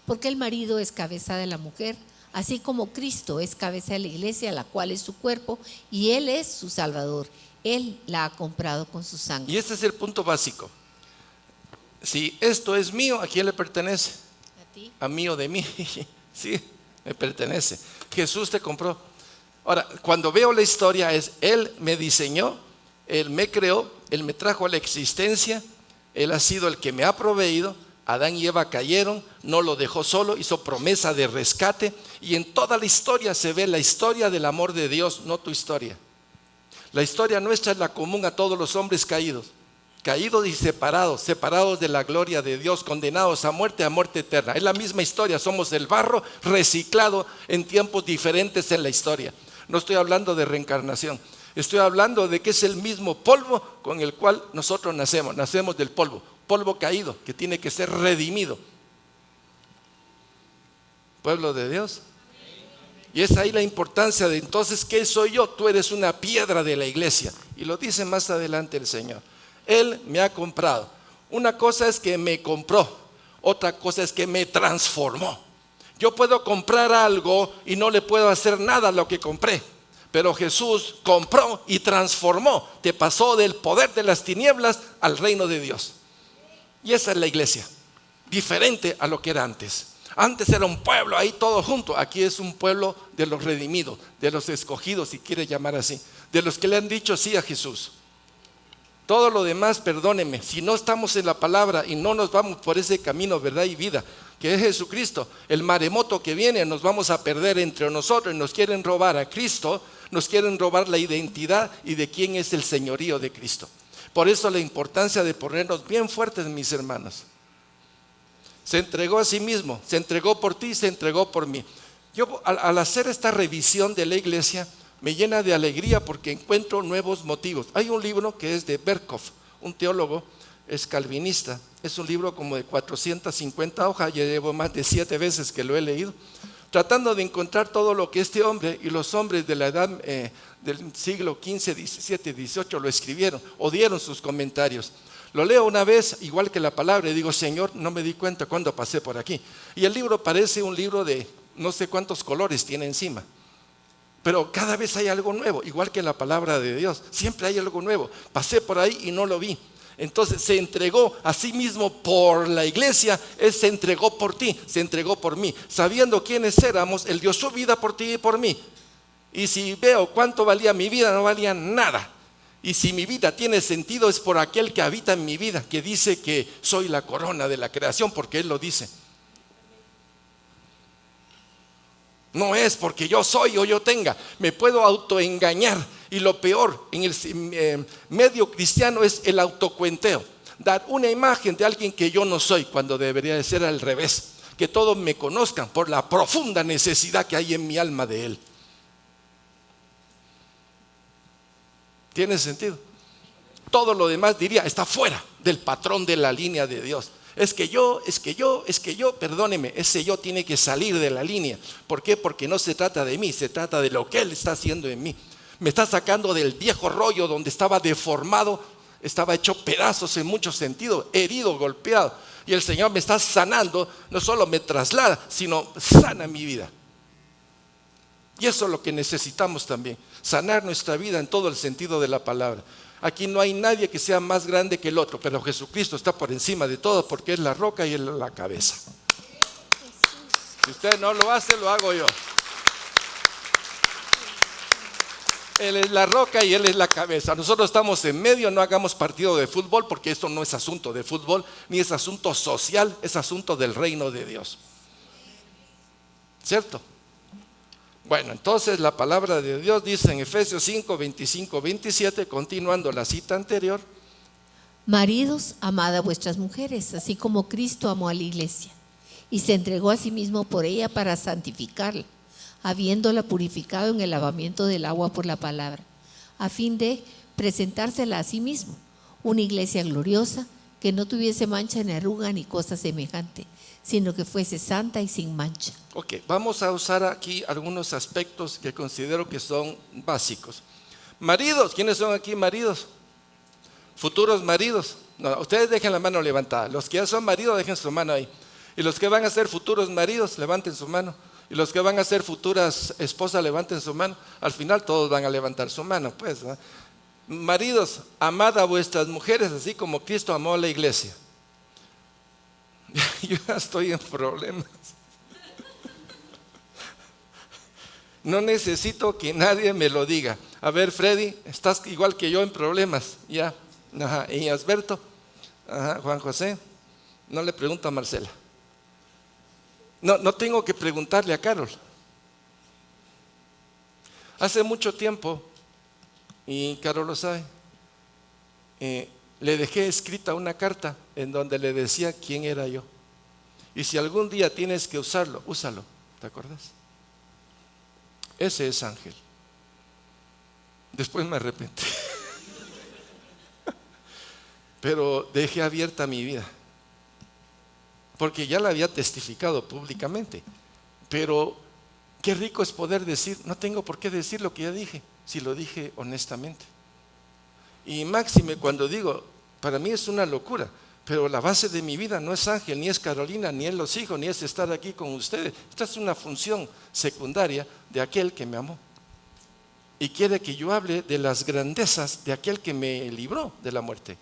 porque el marido es cabeza de la mujer, así como Cristo es cabeza de la iglesia, la cual es su cuerpo, y Él es su Salvador. Él la ha comprado con su sangre. Y este es el punto básico. Si esto es mío, ¿a quién le pertenece? ¿A ti? A mí o de mí. Sí, me pertenece. Jesús te compró. Ahora, cuando veo la historia es, Él me diseñó, Él me creó, Él me trajo a la existencia, Él ha sido el que me ha proveído. Adán y Eva cayeron, no lo dejó solo, hizo promesa de rescate. Y en toda la historia se ve la historia del amor de Dios, no tu historia. La historia nuestra es la común a todos los hombres caídos. Caídos y separados de la gloria de Dios, condenados a muerte eterna. Es la misma historia, somos el barro reciclado en tiempos diferentes en la historia. No estoy hablando de reencarnación, estoy hablando de que es el mismo polvo con el cual nosotros nacemos del polvo caído, que tiene que ser redimido. Pueblo de Dios. Y es ahí la importancia de entonces, ¿qué soy yo? Tú eres una piedra de la iglesia. Y lo dice más adelante el Señor. Él me ha comprado. Una cosa es que me compró, otra cosa es que me transformó. Yo puedo comprar algo y no le puedo hacer nada a lo que compré, pero Jesús compró y transformó, te pasó del poder de las tinieblas al reino de Dios. Y esa es la iglesia, diferente a lo que era antes. Antes era un pueblo ahí todo junto, aquí es un pueblo de los redimidos, de los escogidos, si quiere llamar así, de los que le han dicho sí a Jesús. Todo lo demás, perdónenme, si no estamos en la palabra y no nos vamos por ese camino, verdad y vida, que es Jesucristo, el maremoto que viene, nos vamos a perder entre nosotros y nos quieren robar a Cristo, nos quieren robar la identidad y de quién es el señorío de Cristo. Por eso la importancia de ponernos bien fuertes, mis hermanos. Se entregó a sí mismo, se entregó por ti, se entregó por mí. Yo al hacer esta revisión de la iglesia, me llena de alegría porque encuentro nuevos motivos. Hay un libro que es de Berkhoff, un teólogo, es calvinista. Es un libro como de 450 hojas, ya llevo más de 7 veces que lo he leído, tratando de encontrar todo lo que este hombre y los hombres de la edad del siglo XV, XVII, XVIII lo escribieron o dieron sus comentarios. Lo leo una vez, igual que la palabra, y digo, Señor, no me di cuenta cuando pasé por aquí. Y el libro parece un libro de no sé cuántos colores tiene encima. Pero cada vez hay algo nuevo, igual que la palabra de Dios. Siempre hay algo nuevo. Pasé por ahí y no lo vi. Entonces se entregó a sí mismo por la iglesia. Él se entregó por ti, se entregó por mí. Sabiendo quiénes éramos, Él dio su vida por ti y por mí. Y si veo cuánto valía mi vida, no valía nada. Y si mi vida tiene sentido es por aquel que habita en mi vida, que dice que soy la corona de la creación, porque Él lo dice. No es porque yo soy o yo tenga, me puedo autoengañar. Y lo peor en el medio cristiano es el autocuenteo. Dar una imagen de alguien que yo no soy, cuando debería de ser al revés. Que todos me conozcan por la profunda necesidad que hay en mi alma de Él. ¿Tiene sentido? Todo lo demás diría, está fuera del patrón de la línea de Dios. Es que yo, perdóneme, ese yo tiene que salir de la línea. ¿Por qué? Porque no se trata de mí, se trata de lo que Él está haciendo en mí. Me está sacando del viejo rollo donde estaba deformado estaba hecho pedazos en muchos sentidos, herido, golpeado. Y el Señor me está sanando, no solo me traslada, sino sana mi vida. Y eso es lo que necesitamos también, sanar nuestra vida en todo el sentido de la palabra. Aquí no hay nadie que sea más grande que el otro, pero Jesucristo está por encima de todo porque es la roca y Él es la cabeza. Si usted no lo hace, lo hago yo. Él es la roca y Él es la cabeza. Nosotros estamos en medio, no hagamos partido de fútbol porque esto no es asunto de fútbol, ni es asunto social, es asunto del reino de Dios. ¿Cierto? Bueno, entonces la palabra de Dios dice en Efesios 5, 25, 27, continuando la cita anterior: maridos, amad a vuestras mujeres, así como Cristo amó a la iglesia, y se entregó a sí mismo por ella para santificarla, habiéndola purificado en el lavamiento del agua por la palabra, a fin de presentársela a sí mismo, una iglesia gloriosa, que no tuviese mancha ni arruga ni cosa semejante, sino que fuese santa y sin mancha. Ok, vamos a usar aquí algunos aspectos que considero que son básicos. Maridos, ¿quiénes son aquí maridos? Futuros maridos. No, ustedes dejen la mano levantada. Los que ya son maridos, dejen su mano ahí. Y los que van a ser futuros maridos, levanten su mano. Y los que van a ser futuras esposas, levanten su mano. Al final todos van a levantar su mano, pues, ¿no? Maridos, amad a vuestras mujeres así como Cristo amó a la iglesia. Yo ya estoy en problemas. No necesito que nadie me lo diga. A ver, Freddy, estás igual que yo en problemas. Ya. Ajá. Y Asberto. Ajá. Juan José. No le pregunto a Marcela. No tengo que preguntarle a Carol. Hace mucho tiempo, y Carol lo sabe, le dejé escrita una carta en donde le decía quién era yo. Y si algún día tienes que usarlo, úsalo. ¿Te acuerdas? Ese es Ángel. Después me arrepentí. Pero dejé abierta mi vida. Porque ya la había testificado públicamente. Pero qué rico es poder decir, no tengo por qué decir lo que ya dije, si lo dije honestamente. Y máxime cuando digo, para mí es una locura, pero la base de mi vida no es Ángel, ni es Carolina, ni es los hijos, ni es estar aquí con ustedes. Esta es una función secundaria de aquel que me amó. Y quiere que yo hable de las grandezas de aquel que me libró de la muerte.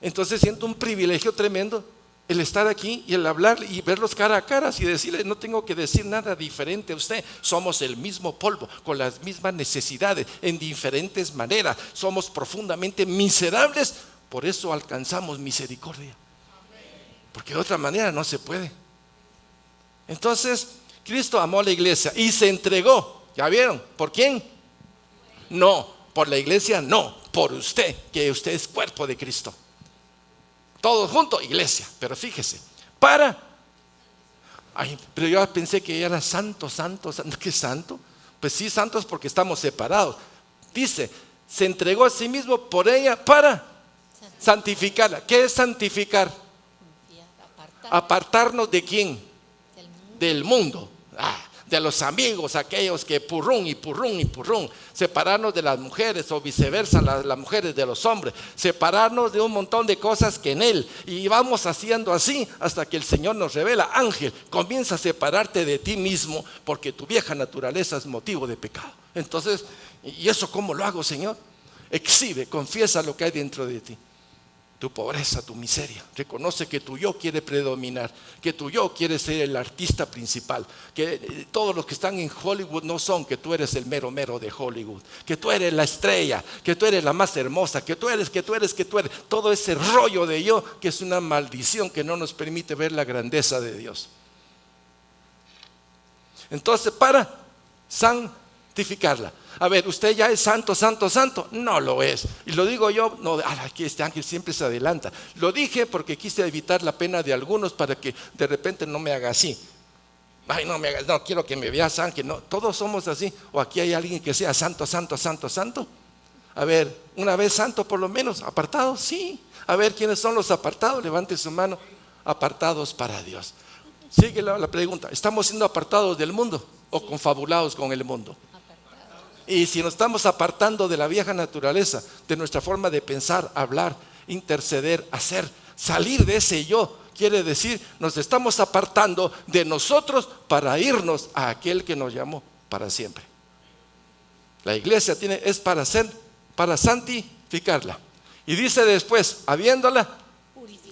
Entonces siento un privilegio tremendo el estar aquí y el hablar y verlos cara a cara y decirle, no tengo que decir nada diferente a usted. Somos el mismo polvo, con las mismas necesidades, en diferentes maneras. Somos profundamente miserables, por eso alcanzamos misericordia. Porque de otra manera no se puede. Entonces, Cristo amó a la iglesia y se entregó. ¿Ya vieron? ¿Por quién? No, por la iglesia no, por usted, que usted es cuerpo de Cristo. Todos juntos, iglesia, pero fíjese, pero yo pensé que era santo, ¿qué santo? Pues sí, santos porque estamos separados. Dice, se entregó a sí mismo por ella para santificarla. ¿Qué es santificar? Apartarnos de quién? Del mundo. De los amigos, aquellos que purrún, separarnos de las mujeres o viceversa, las mujeres de los hombres, separarnos de un montón de cosas que en Él, y vamos haciendo así hasta que el Señor nos revela, Ángel, comienza a separarte de ti mismo porque tu vieja naturaleza es motivo de pecado. Entonces, ¿y eso cómo lo hago, Señor? Exhibe, confiesa lo que hay dentro de ti. Tu pobreza, tu miseria. Reconoce que tu yo quiere predominar, que tu yo quiere ser el artista principal, que todos los que están en Hollywood no son, que tú eres el mero de Hollywood, que tú eres la estrella, que tú eres la más hermosa, que tú eres, todo ese rollo de yo que es una maldición que no nos permite ver la grandeza de Dios. Entonces, para santificarla. A ver, ¿usted ya es santo? No lo es. Y lo digo yo, no, aquí este Ángel siempre se adelanta. Lo dije porque quise evitar la pena de algunos para que de repente no me haga así. Ay, no me hagas, no quiero que me veas Ángel. No, todos somos así. O aquí hay alguien que sea santo. A ver, una vez santo por lo menos, apartado, sí. A ver, ¿quiénes son los apartados? Levante su mano. Apartados para Dios. Sigue la pregunta, ¿estamos siendo apartados del mundo o confabulados con el mundo? Y si nos estamos apartando de la vieja naturaleza, de nuestra forma de pensar, hablar, interceder, hacer, salir de ese yo, quiere decir, nos estamos apartando de nosotros para irnos a aquel que nos llamó para siempre. La iglesia es para santificarla. Y dice después, habiéndola,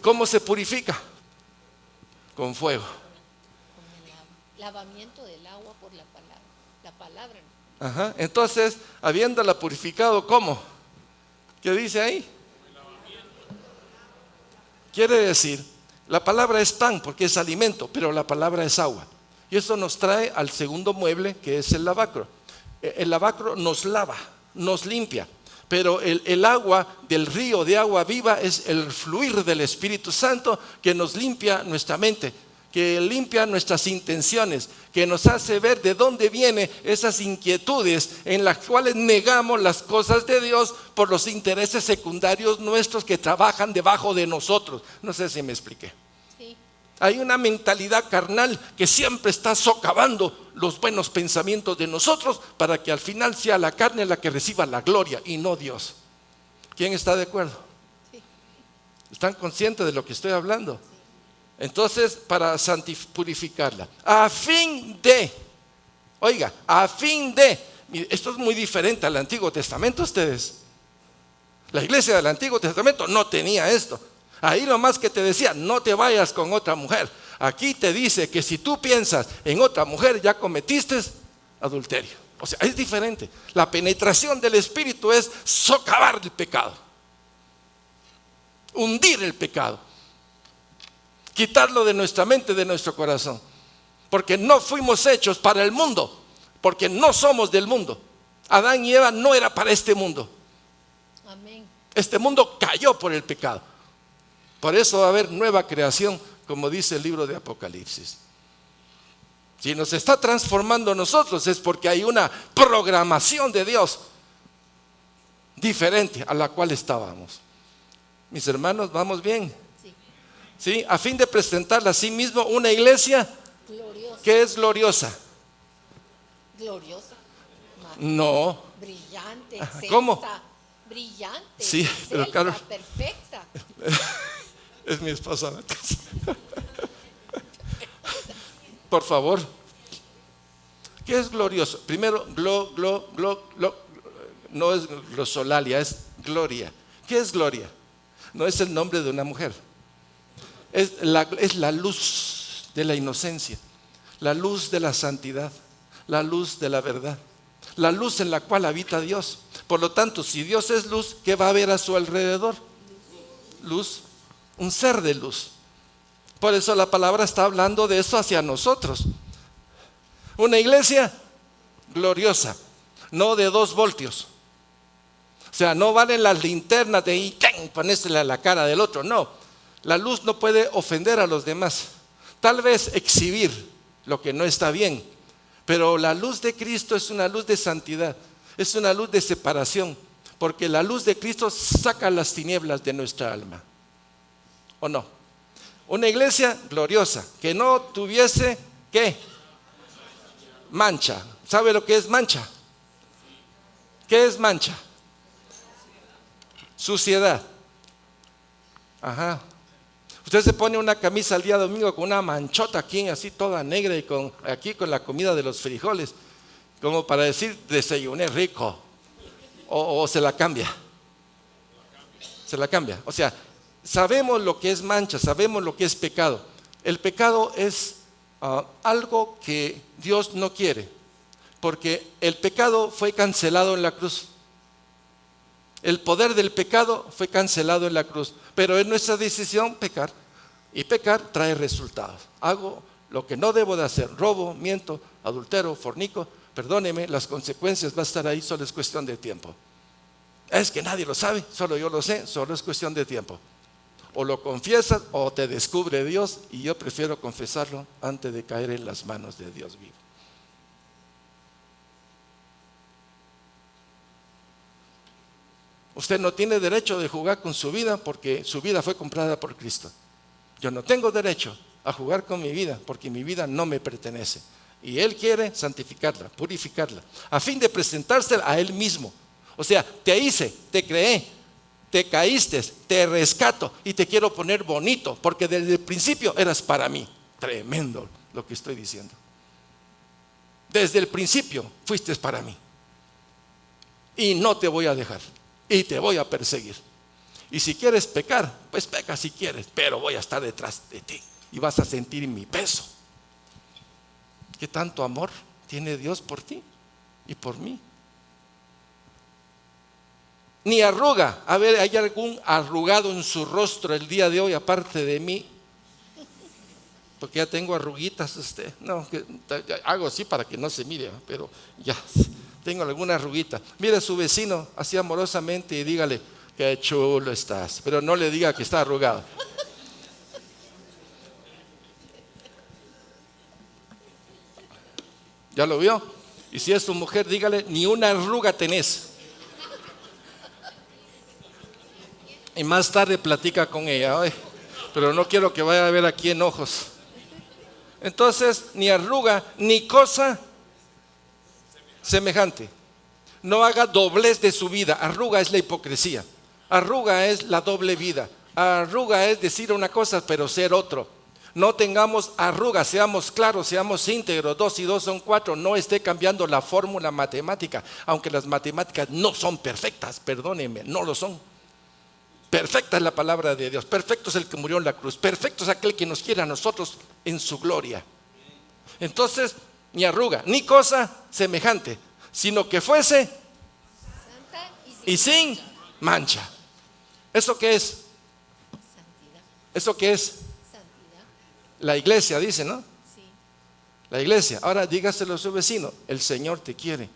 ¿cómo se purifica? Con fuego. Con el lavamiento del agua por la palabra. La palabra. Ajá. Entonces, habiéndola purificado, ¿cómo? ¿Qué dice ahí? Quiere decir, la palabra es pan porque es alimento, pero la palabra es agua. Y eso nos trae al segundo mueble, que es el lavacro. El lavacro nos lava, nos limpia. Pero el agua del río de agua viva es el fluir del Espíritu Santo que nos limpia nuestra mente, que limpia nuestras intenciones, que nos hace ver de dónde vienen esas inquietudes en las cuales negamos las cosas de Dios por los intereses secundarios nuestros que trabajan debajo de nosotros. No sé si me expliqué. Sí. Hay una mentalidad carnal que siempre está socavando los buenos pensamientos de nosotros para que al final sea la carne la que reciba la gloria y no Dios. ¿Quién está de acuerdo? Sí. ¿Están conscientes de lo que estoy hablando? Sí. Entonces, para purificarla, a fin de, esto es muy diferente al Antiguo Testamento, ustedes. La iglesia del Antiguo Testamento no tenía esto. Ahí lo más que te decía, no te vayas con otra mujer. Aquí te dice que si tú piensas en otra mujer, ya cometiste adulterio. O sea, es diferente. La penetración del Espíritu es socavar el pecado, hundir el pecado, quitarlo de nuestra mente, de nuestro corazón. Porque no fuimos hechos para el mundo, porque no somos del mundo. Adán y Eva no era para este mundo. Amén. Este mundo cayó por el pecado. Por eso va a haber nueva creación, como dice el libro de Apocalipsis. Si nos está transformando nosotros es porque hay una programación de Dios diferente a la cual estábamos. Mis hermanos, ¿vamos bien? Sí. ¿Sí? A fin de presentarla a sí mismo una iglesia Gloriosa. que es gloriosa. Gloriosa. No. Brillante, excelsa. ¿Cómo? Brillante. Sí, excelsa, pero claro. Perfecta. Es mi esposa. Por favor. ¿Qué es glorioso? Primero, no es glosolalia, es gloria. ¿Qué es gloria? No es el nombre de una mujer. Es la luz de la inocencia, la luz de la santidad, la luz de la verdad, la luz en la cual habita Dios. Por lo tanto, si Dios es luz, ¿qué va a haber a su alrededor? Luz. Un ser de luz. Por eso la palabra está hablando de eso hacia nosotros. Una iglesia gloriosa, no de 2 voltios. O sea, no valen las linternas de ahí, ponérsela a la cara del otro. No, la luz no puede ofender a los demás. Tal vez exhibir lo que no está bien, pero la luz de Cristo es una luz de santidad, es una luz de separación, porque la luz de Cristo saca las tinieblas de nuestra alma. ¿O no? Una iglesia gloriosa, que no tuviese, ¿qué? Mancha. ¿Sabe lo que es mancha? ¿Qué es mancha? Suciedad. Ajá. Usted se pone una camisa el día domingo con una manchota aquí, así toda negra y aquí con la comida de los frijoles, como para decir, desayuné rico. O se la cambia. Se la cambia. O sea, sabemos lo que es mancha, sabemos lo que es pecado. El pecado es algo que Dios no quiere, porque el pecado fue cancelado en la cruz. El poder del pecado fue cancelado en la cruz, pero es nuestra decisión pecar, y pecar trae resultados. Hago lo que no debo de hacer, robo, miento, adultero, fornico, perdóneme, las consecuencias van a estar ahí, solo es cuestión de tiempo. Es que nadie lo sabe, solo yo lo sé, solo es cuestión de tiempo. O lo confiesas o te descubre Dios, y yo prefiero confesarlo antes de caer en las manos de Dios vivo. Usted no tiene derecho de jugar con su vida porque su vida fue comprada por Cristo. Yo no tengo derecho a jugar con mi vida porque mi vida no me pertenece. Y Él quiere santificarla, purificarla, a fin de presentársela a Él mismo. O sea, te hice, te creé, te caíste, te rescato y te quiero poner bonito, porque desde el principio eras para mí. Tremendo lo que estoy diciendo. Desde el principio fuiste para mí. Y no te voy a dejar. Y te voy a perseguir. Y si quieres pecar, pues peca si quieres, pero voy a estar detrás de ti. Y vas a sentir mi peso. ¿Qué tanto amor tiene Dios por ti y por mí? Ni arruga. A ver, ¿hay algún arrugado en su rostro el día de hoy aparte de mí? Porque ya tengo arruguitas usted. No, hago así para que no se mire, pero ya tengo alguna arruguita. Mire a su vecino así amorosamente y dígale, qué chulo estás, pero no le diga que está arrugado. ¿Ya lo vio? Y si es su mujer, dígale, ni una arruga tenés. Y más tarde platica con ella. Ay, pero no quiero que vaya a ver aquí enojos. Entonces, ni arruga, ni cosa semejante. No haga doblez de su vida. Arruga es la hipocresía. Arruga es la doble vida. Arruga es decir una cosa pero ser otro. No tengamos arrugas, seamos claros, seamos íntegros. 2 y 2 son 4. No esté cambiando la fórmula matemática, aunque las matemáticas no son perfectas, perdónenme, no lo son. Perfecta es la palabra de Dios. Perfecto es el que murió en la cruz. Perfecto es aquel que nos quiere a nosotros en su gloria. Entonces, ni arruga, ni cosa semejante, sino que fuese santa y sin mancha. ¿Eso qué es? Santidad. ¿Eso qué es? Santidad. La iglesia dice, ¿no? Sí. La iglesia. Ahora dígaselo a su vecino. El Señor te quiere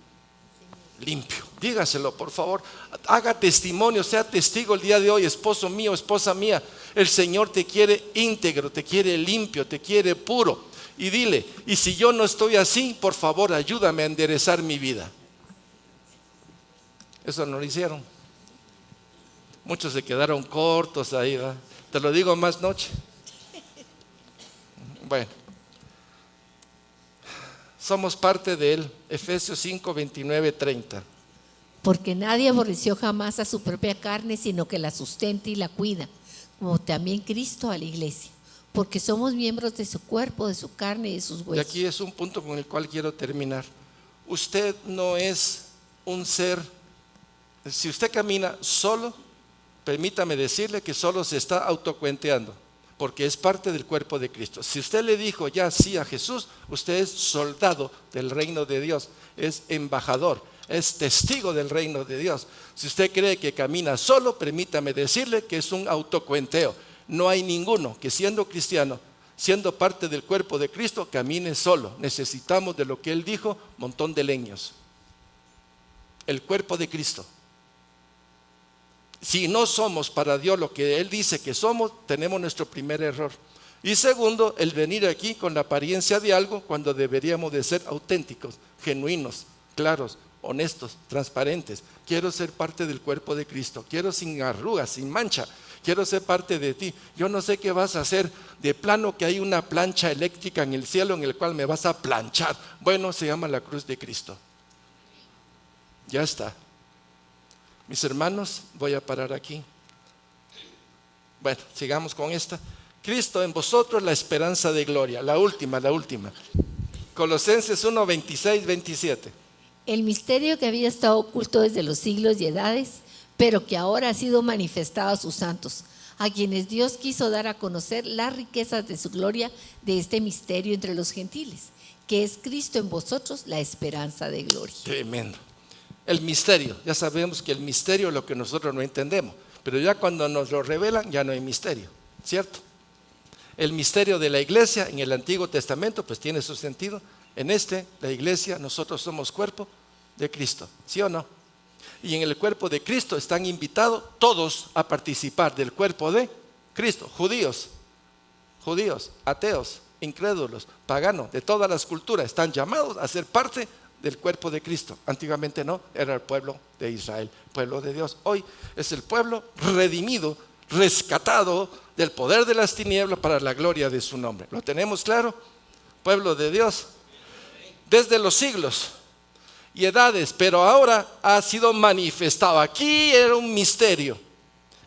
limpio. Dígaselo, por favor. Haga testimonio, sea testigo el día de hoy, esposo mío, esposa mía. El Señor te quiere íntegro, te quiere limpio, te quiere puro. Y dile, y si yo no estoy así, por favor, ayúdame a enderezar mi vida. Eso no lo hicieron. Muchos se quedaron cortos ahí, ¿verdad? Te lo digo más noche. Bueno. Somos parte de él. Efesios 5, 29, 30. Porque nadie aborreció jamás a su propia carne, sino que la sustenta y la cuida, como también Cristo a la iglesia, porque somos miembros de su cuerpo, de su carne y de sus huesos. Y aquí es un punto con el cual quiero terminar. Usted no es un ser, si usted camina solo, permítame decirle que solo se está autocuenteando, porque es parte del cuerpo de Cristo. Si usted le dijo ya sí a Jesús, usted es soldado del reino de Dios, es embajador, es testigo del reino de Dios. Si usted cree que camina solo, permítame decirle que es un autocuenteo. No hay ninguno que siendo cristiano, siendo parte del cuerpo de Cristo, camine solo. Necesitamos de lo que Él dijo, montón de leños. El cuerpo de Cristo. Si no somos para Dios lo que Él dice que somos, tenemos nuestro primer error. Y segundo, el venir aquí con la apariencia de algo cuando deberíamos de ser auténticos, genuinos, claros, honestos, transparentes. Quiero ser parte del cuerpo de Cristo, quiero sin arrugas, sin mancha, quiero ser parte de ti. Yo no sé qué vas a hacer, de plano que hay una plancha eléctrica en el cielo en el cual me vas a planchar. Bueno, se llama la cruz de Cristo. Ya está. Mis hermanos, voy a parar aquí. Bueno, sigamos con esta. Cristo en vosotros, la esperanza de gloria. La última. Colosenses 1, 26, 27. El misterio que había estado oculto desde los siglos y edades, pero que ahora ha sido manifestado a sus santos, a quienes Dios quiso dar a conocer las riquezas de su gloria de este misterio entre los gentiles, que es Cristo en vosotros, la esperanza de gloria. Tremendo. El misterio, ya sabemos que el misterio es lo que nosotros no entendemos, pero ya cuando nos lo revelan ya no hay misterio, ¿cierto? El misterio de la iglesia en el Antiguo Testamento pues tiene su sentido. En la iglesia, nosotros somos cuerpo de Cristo, ¿sí o no? Y en el cuerpo de Cristo están invitados todos a participar del cuerpo de Cristo, judíos, ateos, incrédulos, paganos, de todas las culturas, están llamados a ser parte del cuerpo de Cristo. Antiguamente no, era el pueblo de Israel, pueblo de Dios. Hoy es el pueblo redimido, rescatado del poder de las tinieblas para la gloria de su nombre. ¿Lo tenemos claro? Pueblo de Dios. desde los siglos y edades, pero ahora ha sido manifestado. Aquí era un misterio.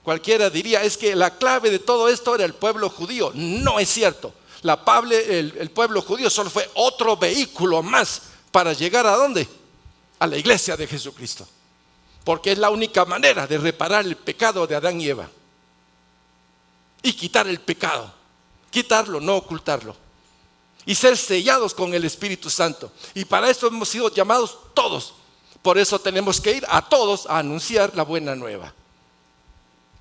Cualquiera diría, es que la clave de todo esto era el pueblo judío. No es cierto. El pueblo judío solo fue otro vehículo más para llegar ¿a dónde? A la iglesia de Jesucristo. Porque es la única manera de reparar el pecado de Adán y Eva. Y quitar el pecado. Quitarlo, no ocultarlo. Y ser sellados con el Espíritu Santo. Y para eso hemos sido llamados todos. Por eso tenemos que ir a todos a anunciar la buena nueva.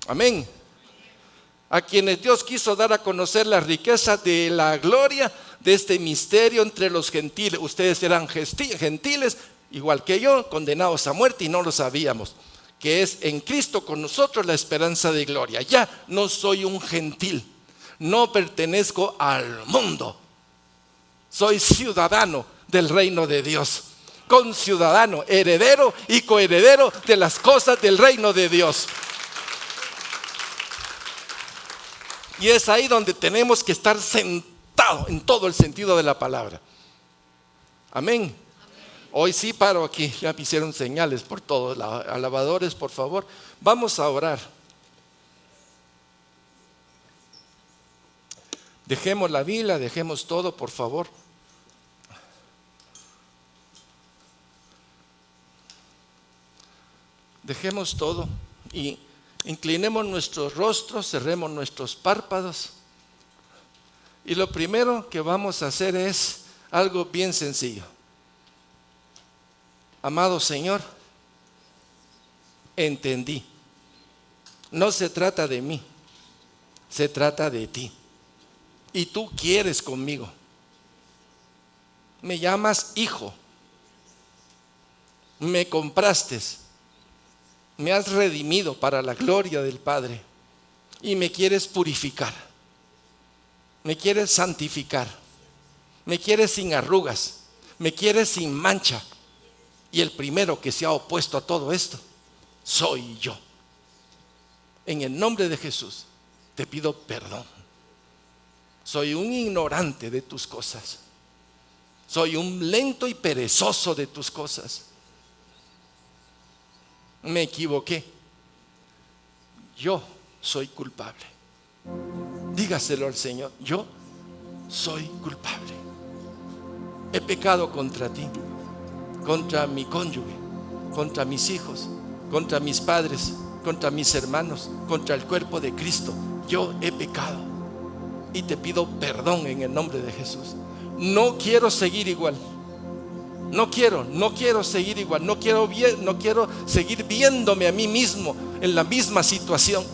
Amén. A quienes Dios quiso dar a conocer la riqueza de la gloria de este misterio entre los gentiles. Ustedes eran gentiles, igual que yo, condenados a muerte y no lo sabíamos. Que es en Cristo con nosotros la esperanza de gloria. Ya no soy un gentil, no pertenezco al mundo. Soy ciudadano del reino de Dios, conciudadano, heredero y coheredero de las cosas del reino de Dios. Y es ahí donde tenemos que estar sentados en todo el sentido de la palabra. Amén. Hoy sí paro aquí, ya me hicieron señales por todos. Alabadores, por favor, vamos a orar. Dejemos la Biblia, dejemos todo, por favor. Dejemos todo y inclinemos nuestros rostros, cerremos nuestros párpados. Y lo primero que vamos a hacer es algo bien sencillo. Amado Señor, entendí. No se trata de mí, se trata de ti. Y tú quieres conmigo. Me llamas hijo. Me compraste. Me has redimido para la gloria del Padre. Y me quieres purificar. Me quieres santificar. Me quieres sin arrugas. Me quieres sin mancha. Y el primero que se ha opuesto a todo esto soy yo. En el nombre de Jesús te pido perdón. Soy un ignorante de tus cosas. Soy un lento y perezoso de tus cosas. Me equivoqué. Yo soy culpable. Dígaselo al Señor. Yo soy culpable. He pecado contra ti, contra mi cónyuge, contra mis hijos, contra mis padres, contra mis hermanos, contra el cuerpo de Cristo. Yo he pecado y te pido perdón en el nombre de Jesús. No quiero seguir igual. No quiero seguir igual. No quiero seguir viéndome a mí mismo en la misma situación.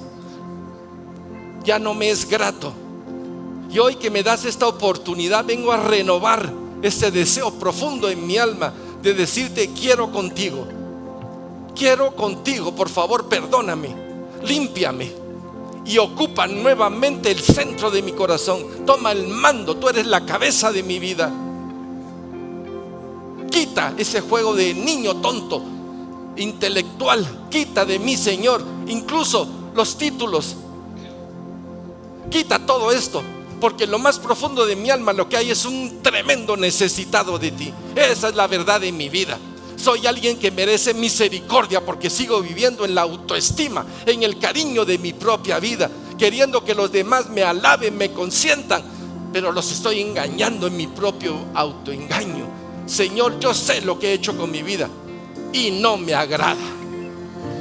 Ya no me es grato. Y hoy que me das esta oportunidad, vengo a renovar ese deseo profundo en mi alma de decirte: quiero contigo, por favor, perdóname, límpiame y ocupa nuevamente el centro de mi corazón. Toma el mando, tú eres la cabeza de mi vida. Quita ese juego de niño tonto, intelectual. Quita de mí, Señor, incluso los títulos. Quita todo esto, porque en lo más profundo de mi alma lo que hay es un tremendo necesitado de ti. Esa es la verdad de mi vida. Soy alguien que merece misericordia porque sigo viviendo en la autoestima, en el cariño de mi propia vida, queriendo que los demás me alaben, me consientan, pero los estoy engañando en mi propio autoengaño. Señor, yo sé lo que he hecho con mi vida y no me agrada.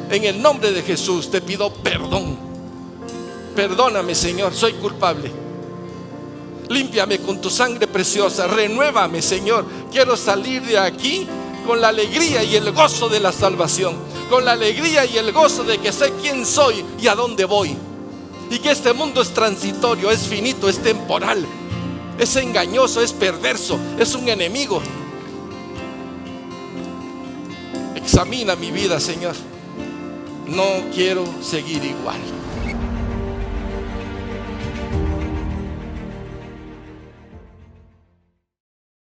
En el nombre de Jesús te pido perdón. Perdóname, Señor, soy culpable. Límpiame con tu sangre preciosa. Renuévame, Señor. Quiero salir de aquí con la alegría y el gozo de la salvación, con la alegría y el gozo de que sé quién soy y a dónde voy, y que este mundo es transitorio, es finito, es temporal, es engañoso, es perverso, es un enemigo. Examina mi vida, Señor. No quiero seguir igual.